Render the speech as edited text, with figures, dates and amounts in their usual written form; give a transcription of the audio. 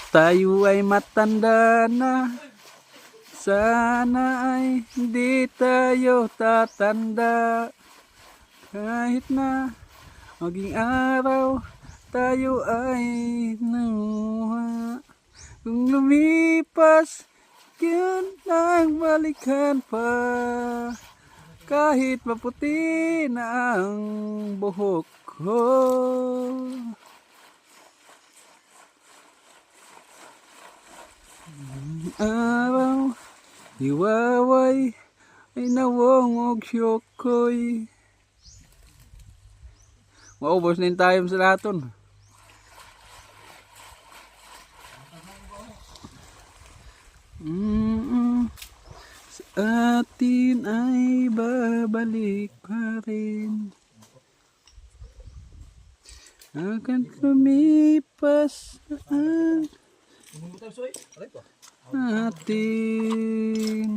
tayo ay matanda na. Sana ay hindi tayo tatanda. Kahit na maging araw tayo ay namuha. Kung lumipas, yun ang balikan pa. Kahit maputi na ang buhok ko. Araw, hiwaway, ay nawong og syokoy. Maubos na yung time sa laton. Sa atin ay babalik pa rin. Akan lumipas ang atin.